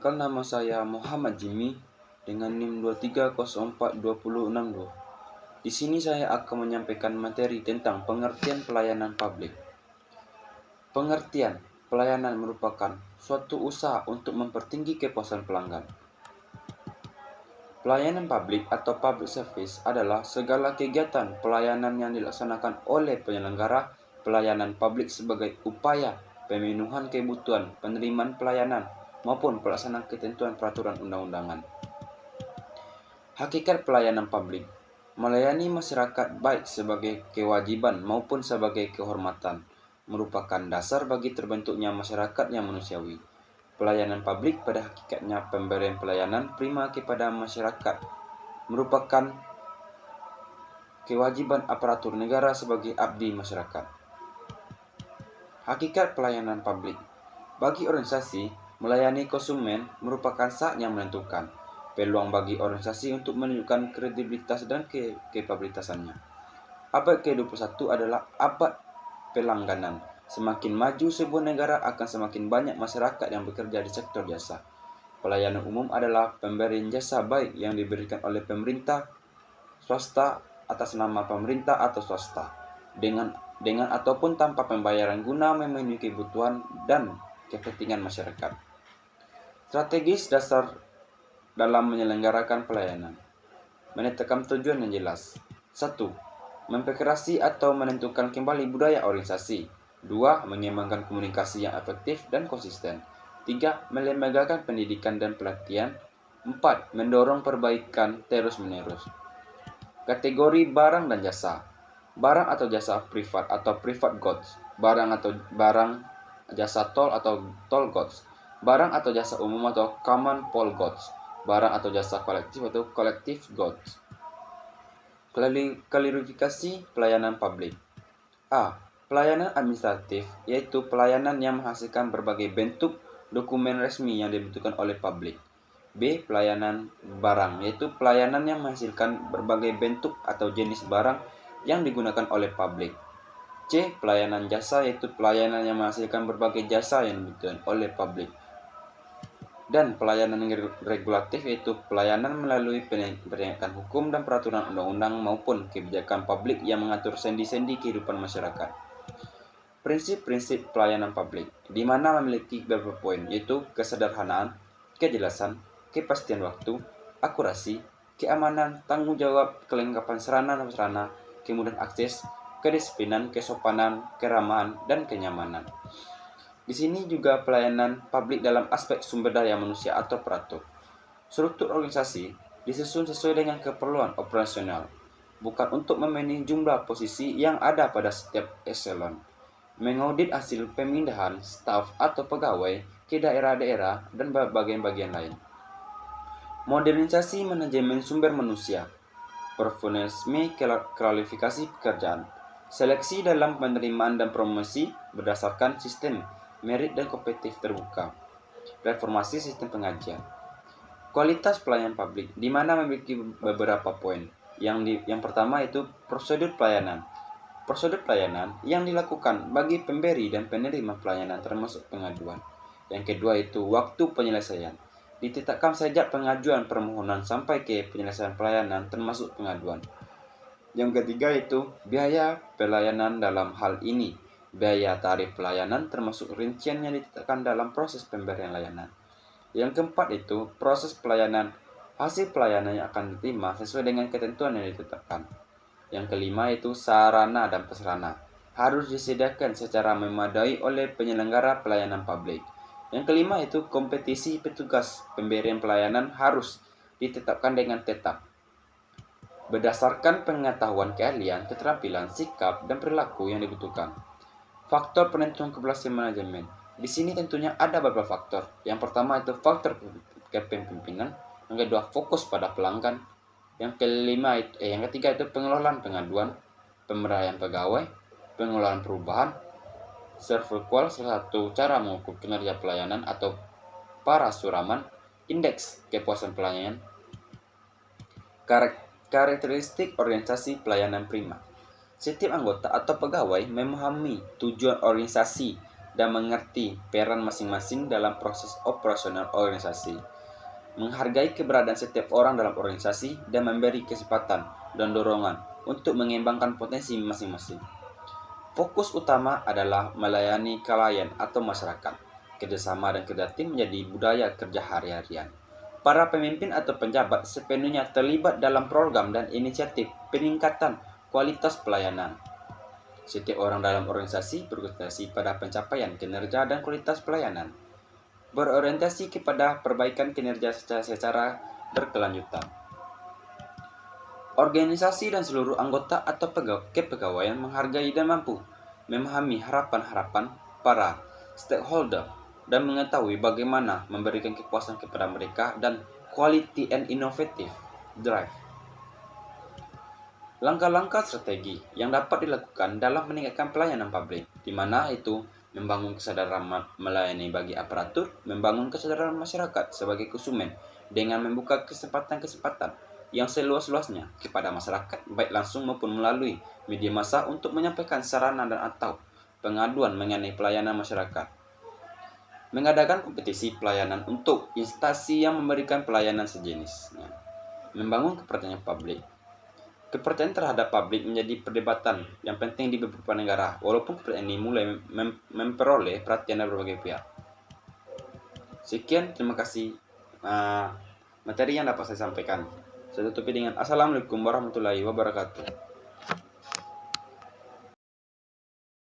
Perkenalkan, nama saya Muhammad Jimmy dengan NIM 23042062. Di sini saya akan menyampaikan materi tentang pengertian pelayanan publik. Pengertian pelayanan merupakan suatu usaha untuk mempertinggi kepuasan pelanggan. Pelayanan publik atau public service adalah segala kegiatan pelayanan yang dilaksanakan oleh penyelenggara pelayanan publik sebagai upaya pemenuhan kebutuhan penerimaan pelayanan maupun pelaksanaan ketentuan peraturan undang-undangan. Hakikat pelayanan publik melayani masyarakat baik sebagai kewajiban maupun sebagai kehormatan merupakan dasar bagi terbentuknya masyarakat yang manusiawi. Pelayanan publik pada hakikatnya pemberian pelayanan prima kepada masyarakat merupakan kewajiban aparatur negara sebagai abdi masyarakat. Hakikat pelayanan publik bagi organisasi melayani konsumen merupakan saat yang menentukan peluang bagi organisasi untuk menunjukkan kredibilitas dan kapabilitasannya. Abad ke-21 adalah abad pelangganan. Semakin maju sebuah negara akan semakin banyak masyarakat yang bekerja di sektor jasa. Pelayanan umum adalah pemberian jasa baik yang diberikan oleh pemerintah, swasta atas nama pemerintah atau swasta, dengan ataupun tanpa pembayaran guna memenuhi kebutuhan dan kepentingan masyarakat. Strategis dasar dalam menyelenggarakan pelayanan. Menetapkan tujuan yang jelas. 1. Memperkerasi atau menentukan kembali budaya organisasi. 2. Mengembangkan komunikasi yang efektif dan konsisten. 3. Melembagakan pendidikan dan pelatihan. 4. Mendorong perbaikan terus-menerus. Kategori barang dan jasa. Barang atau jasa privat atau private goods. Barang jasa tol atau toll goods. Barang atau jasa umum atau common poll goods. Barang atau jasa kolektif atau collective goods. Klarifikasi pelayanan publik. A. Pelayanan administratif, yaitu pelayanan yang menghasilkan berbagai bentuk dokumen resmi yang dibutuhkan oleh publik. B. Pelayanan barang, yaitu pelayanan yang menghasilkan berbagai bentuk atau jenis barang yang digunakan oleh publik. C. Pelayanan jasa, yaitu pelayanan yang menghasilkan berbagai jasa yang dibutuhkan oleh publik. Dan pelayanan regulatif, yaitu pelayanan melalui penegakan hukum dan peraturan undang-undang maupun kebijakan publik yang mengatur sendi-sendi kehidupan masyarakat. Prinsip-prinsip pelayanan publik, di mana memiliki beberapa poin, yaitu kesederhanaan, kejelasan, kepastian waktu, akurasi, keamanan, tanggung jawab, kelengkapan sarana dan prasarana, kemudahan akses, kedisiplinan, kesopanan, keramahan, dan kenyamanan. Di sini juga pelayanan publik dalam aspek sumber daya manusia atau peratur. Struktur organisasi disusun sesuai dengan keperluan operasional, bukan untuk memenuhi jumlah posisi yang ada pada setiap eselon. Mengaudit hasil pemindahan staf atau pegawai ke daerah-daerah dan bagian-bagian lain. Modernisasi manajemen sumber manusia. Profesionalisme kualifikasi pekerjaan. Seleksi dalam penerimaan dan promosi berdasarkan sistem merit dan kompetitif terbuka. Reformasi sistem pengajian. Kualitas pelayanan publik, di mana memiliki beberapa poin. Yang pertama itu prosedur pelayanan. Prosedur pelayanan yang dilakukan bagi pemberi dan penerima pelayanan termasuk pengaduan. Yang kedua itu waktu penyelesaian. Ditetapkan sejak pengajuan permohonan sampai ke penyelesaian pelayanan termasuk pengaduan. Yang ketiga itu biaya pelayanan dalam hal ini. Biaya tarif pelayanan termasuk rincian yang ditetapkan dalam proses pemberian layanan. Yang keempat itu proses pelayanan. Hasil pelayanan yang akan diterima sesuai dengan ketentuan yang ditetapkan. Yang kelima itu sarana dan prasarana. Harus disediakan secara memadai oleh penyelenggara pelayanan publik. Yang kelima itu kompetisi petugas pemberian pelayanan harus ditetapkan dengan tetap. Berdasarkan pengetahuan, keahlian, keterampilan, sikap, dan perilaku yang dibutuhkan. Faktor penentuan keberhasilan manajemen. Di sini tentunya ada beberapa faktor. Yang pertama itu faktor kepemimpinan. Yang kedua fokus pada pelanggan. Yang ketiga itu pengelolaan pengaduan, pemberdayaan pegawai, pengelolaan perubahan. Survei qual salah satu cara mengukur kinerja pelayanan atau parasuraman, indeks kepuasan pelayanan. Karakteristik organisasi pelayanan prima. Setiap anggota atau pegawai memahami tujuan organisasi dan mengerti peran masing-masing dalam proses operasional organisasi. Menghargai keberadaan setiap orang dalam organisasi dan memberi kesempatan dan dorongan untuk mengembangkan potensi masing-masing. Fokus utama adalah melayani klien atau masyarakat. Kerjasama dan kerja tim menjadi budaya kerja hari-harian. Para pemimpin atau pejabat sepenuhnya terlibat dalam program dan inisiatif peningkatan kualitas pelayanan. Setiap orang dalam organisasi berkonsentrasi pada pencapaian kinerja dan kualitas pelayanan, berorientasi kepada perbaikan kinerja secara berkelanjutan. Organisasi dan seluruh anggota atau kepegawaian menghargai dan mampu memahami harapan-harapan para stakeholder dan mengetahui bagaimana memberikan kepuasan kepada mereka dan quality and innovative drive. Langkah-langkah strategi yang dapat dilakukan dalam meningkatkan pelayanan publik, di mana itu membangun kesadaran melayani bagi aparatur, membangun kesadaran masyarakat sebagai konsumen dengan membuka kesempatan-kesempatan yang seluas-luasnya kepada masyarakat, baik langsung maupun melalui media massa untuk menyampaikan sarana dan atau pengaduan mengenai pelayanan masyarakat. Mengadakan kompetisi pelayanan untuk instansi yang memberikan pelayanan sejenis. Membangun kepercayaan publik. Kepercayaan terhadap publik menjadi perdebatan yang penting di beberapa negara, walaupun kepercayaan ini mulai memperoleh perhatian dari berbagai pihak. Sekian, terima kasih materi yang dapat saya sampaikan. Saya tutupi dengan Assalamualaikum warahmatullahi wabarakatuh.